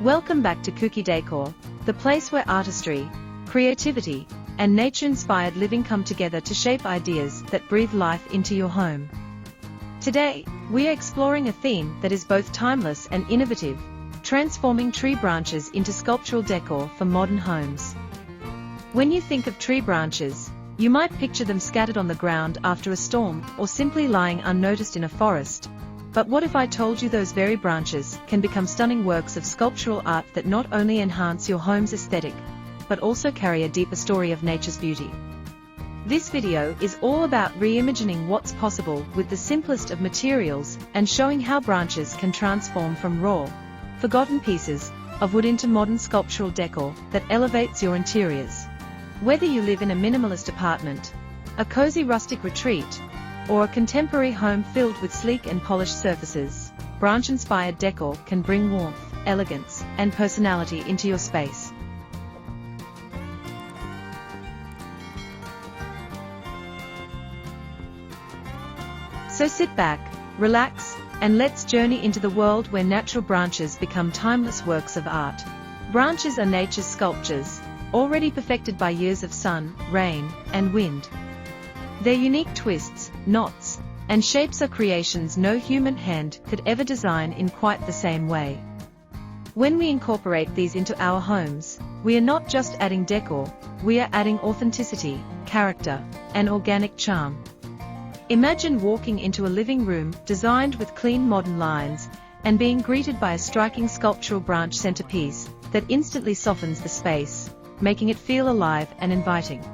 Welcome back to Sculptural Décor, the place where artistry, creativity, and nature-inspired living come together to shape ideas that breathe life into your home. Today, we are exploring a theme that is both timeless and innovative, transforming tree branches into sculptural decor for modern homes. When you think of tree branches, you might picture them scattered on the ground after a storm or simply lying unnoticed in a forest. But what if I told you those very branches can become stunning works of sculptural art that not only enhance your home's aesthetic, but also carry a deeper story of nature's beauty? This video is all about reimagining what's possible with the simplest of materials and showing how branches can transform from raw, forgotten pieces of wood into modern sculptural decor that elevates your interiors. Whether you live in a minimalist apartment, a cozy rustic retreat, or a contemporary home filled with sleek and polished surfaces, branch-inspired decor can bring warmth, elegance, and personality into your space. So sit back, relax, and let's journey into the world where natural branches become timeless works of art. Branches are nature's sculptures, already perfected by years of sun, rain, and wind. Their unique twists, knots, and shapes are creations no human hand could ever design in quite the same way. When we incorporate these into our homes, we are not just adding decor, we are adding authenticity, character, and organic charm. Imagine walking into a living room designed with clean modern lines, and being greeted by a striking sculptural branch centerpiece that instantly softens the space, making it feel alive and inviting.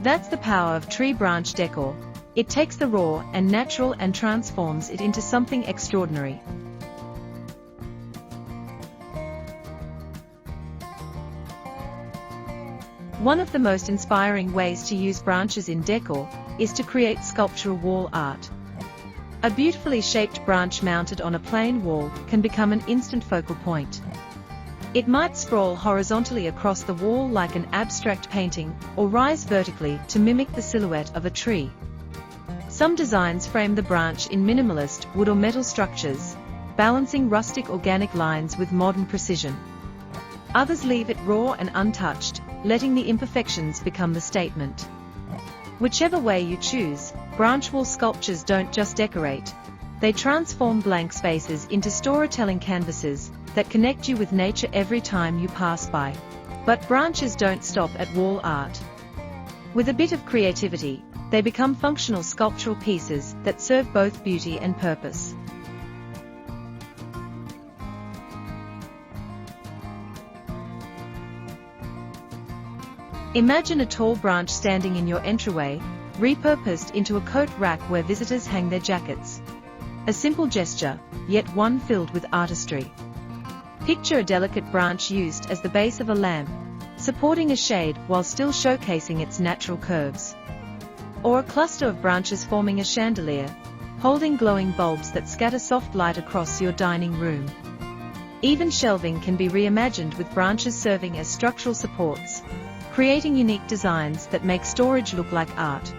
That's the power of tree branch decor. It takes the raw and natural and transforms it into something extraordinary. One of the most inspiring ways to use branches in decor is to create sculptural wall art. A beautifully shaped branch mounted on a plain wall can become an instant focal point. It might sprawl horizontally across the wall like an abstract painting, or rise vertically to mimic the silhouette of a tree. Some designs frame the branch in minimalist wood or metal structures, balancing rustic organic lines with modern precision. Others leave it raw and untouched, letting the imperfections become the statement. Whichever way you choose, branch wall sculptures don't just decorate, they transform blank spaces into storytelling canvases that connect you with nature every time you pass by. But branches don't stop at wall art. With a bit of creativity, they become functional sculptural pieces that serve both beauty and purpose. Imagine a tall branch standing in your entryway, repurposed into a coat rack where visitors hang their jackets. A simple gesture, yet one filled with artistry. Picture a delicate branch used as the base of a lamp, supporting a shade while still showcasing its natural curves. Or a cluster of branches forming a chandelier, holding glowing bulbs that scatter soft light across your dining room. Even shelving can be reimagined with branches serving as structural supports, creating unique designs that make storage look like art.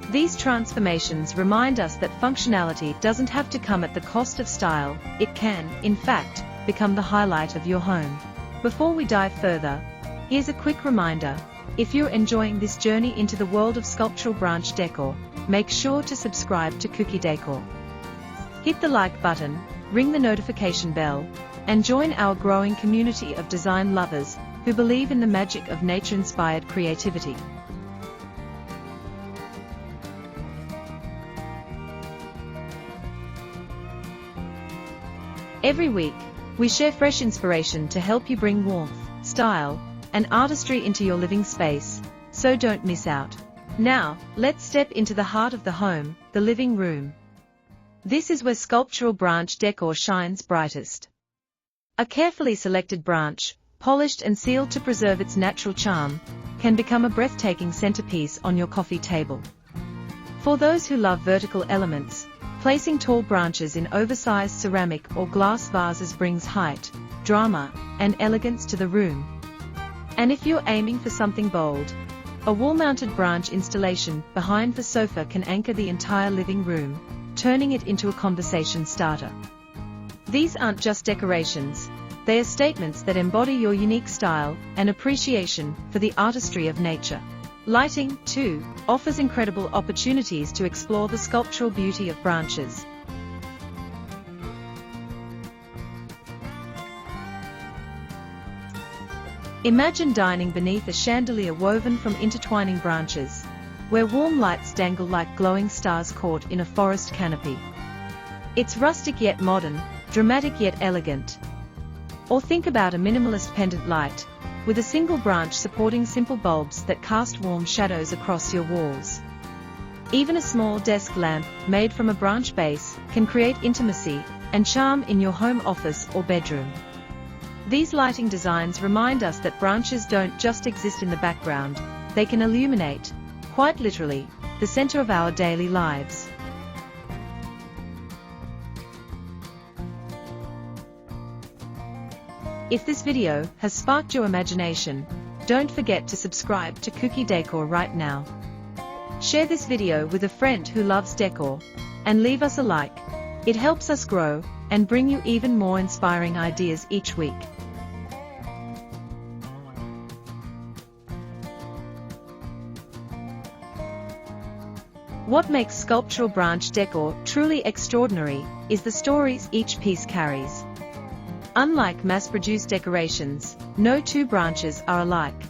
These transformations remind us that functionality doesn't have to come at the cost of style, it can, in fact, become the highlight of your home. Before we dive further, here's a quick reminder: if you're enjoying this journey into the world of sculptural branch decor, make sure to subscribe to Sculptural Décor. Hit the like button, ring the notification bell, and join our growing community of design lovers who believe in the magic of nature-inspired creativity. Every week, we share fresh inspiration to help you bring warmth, style, and artistry into your living space, so don't miss out. Now, let's step into the heart of the home, the living room. This is where sculptural branch decor shines brightest. A carefully selected branch, polished and sealed to preserve its natural charm, can become a breathtaking centerpiece on your coffee table. For those who love vertical elements, placing tall branches in oversized ceramic or glass vases brings height, drama, and elegance to the room. And if you're aiming for something bold, a wall-mounted branch installation behind the sofa can anchor the entire living room, turning it into a conversation starter. These aren't just decorations, They are statements that embody your unique style and appreciation for the artistry of nature. Lighting, too, offers incredible opportunities to explore the sculptural beauty of branches. Imagine dining beneath a chandelier woven from intertwining branches, where warm lights dangle like glowing stars caught in a forest canopy. It's rustic yet modern, dramatic yet elegant. Or think about a minimalist pendant light, with a single branch supporting simple bulbs that cast warm shadows across your walls. Even a small desk lamp, made from a branch base, can create intimacy and charm in your home office or bedroom. These lighting designs remind us that branches don't just exist in the background, they can illuminate, quite literally, the center of our daily lives. If this video has sparked your imagination, don't forget to subscribe to Cookie Décor right now. Share this video with a friend who loves decor, and leave us a like. It helps us grow and bring you even more inspiring ideas each week. What makes sculptural branch decor truly extraordinary is the stories each piece carries. Unlike mass-produced decorations, no two branches are alike.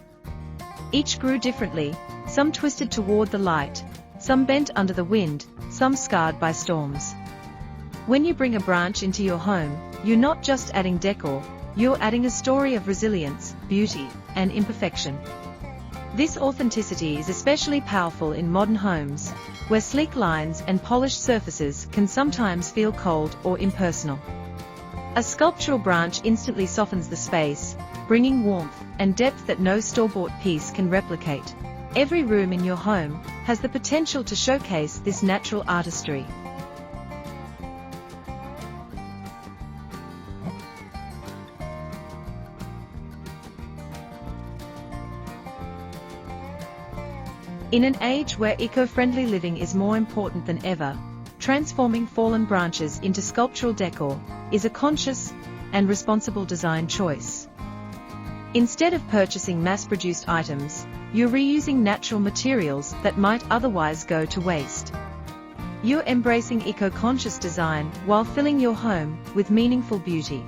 Each grew differently, some twisted toward the light, some bent under the wind, some scarred by storms. When you bring a branch into your home, you're not just adding decor, you're adding a story of resilience, beauty, and imperfection. This authenticity is especially powerful in modern homes, where sleek lines and polished surfaces can sometimes feel cold or impersonal. A sculptural branch instantly softens the space, bringing warmth and depth that no store-bought piece can replicate. Every room in your home has the potential to showcase this natural artistry. In an age where eco-friendly living is more important than ever, transforming fallen branches into sculptural decor is a conscious and responsible design choice. Instead of purchasing mass-produced items, you're reusing natural materials that might otherwise go to waste. You're embracing eco-conscious design while filling your home with meaningful beauty.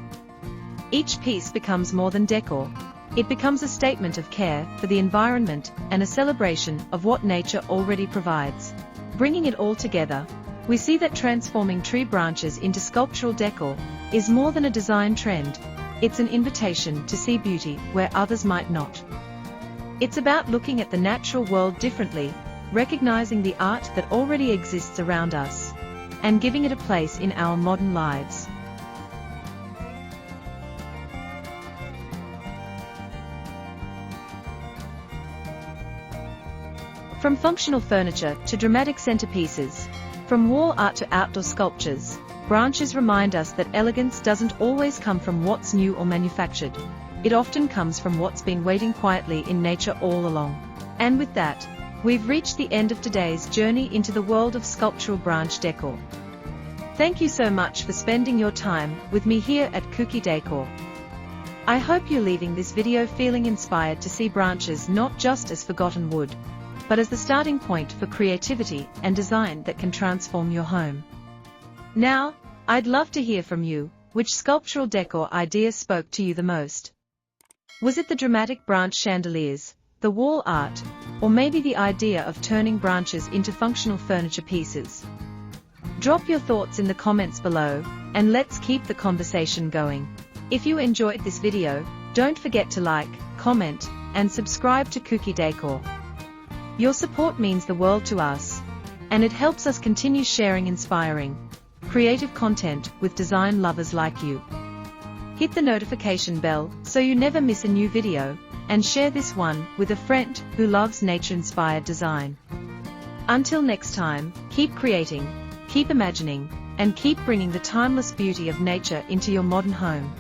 Each piece becomes more than decor. It becomes a statement of care for the environment and a celebration of what nature already provides. Bringing it all together, we see that transforming tree branches into sculptural decor is more than a design trend, it's an invitation to see beauty where others might not. It's about looking at the natural world differently, recognizing the art that already exists around us, and giving it a place in our modern lives. From functional furniture to dramatic centerpieces, from wall art to outdoor sculptures, branches remind us that elegance doesn't always come from what's new or manufactured. It often comes from what's been waiting quietly in nature all along. And with that, we've reached the end of today's journey into the world of sculptural branch decor. Thank you so much for spending your time with me here at Cookie Décor. I hope you're leaving this video feeling inspired to see branches not just as forgotten wood, but as the starting point for creativity and design that can transform your home. Now, I'd love to hear from you. Which sculptural decor idea spoke to you the most? Was it the dramatic branch chandeliers, the wall art, or maybe the idea of turning branches into functional furniture pieces? Drop your thoughts in the comments below, and let's keep the conversation going. If you enjoyed this video, don't forget to like, comment, and subscribe to Cookie Décor. Your support means the world to us, and it helps us continue sharing inspiring, creative content with design lovers like you. Hit the notification bell so you never miss a new video, and share this one with a friend who loves nature-inspired design. Until next time, keep creating, keep imagining, and keep bringing the timeless beauty of nature into your modern home.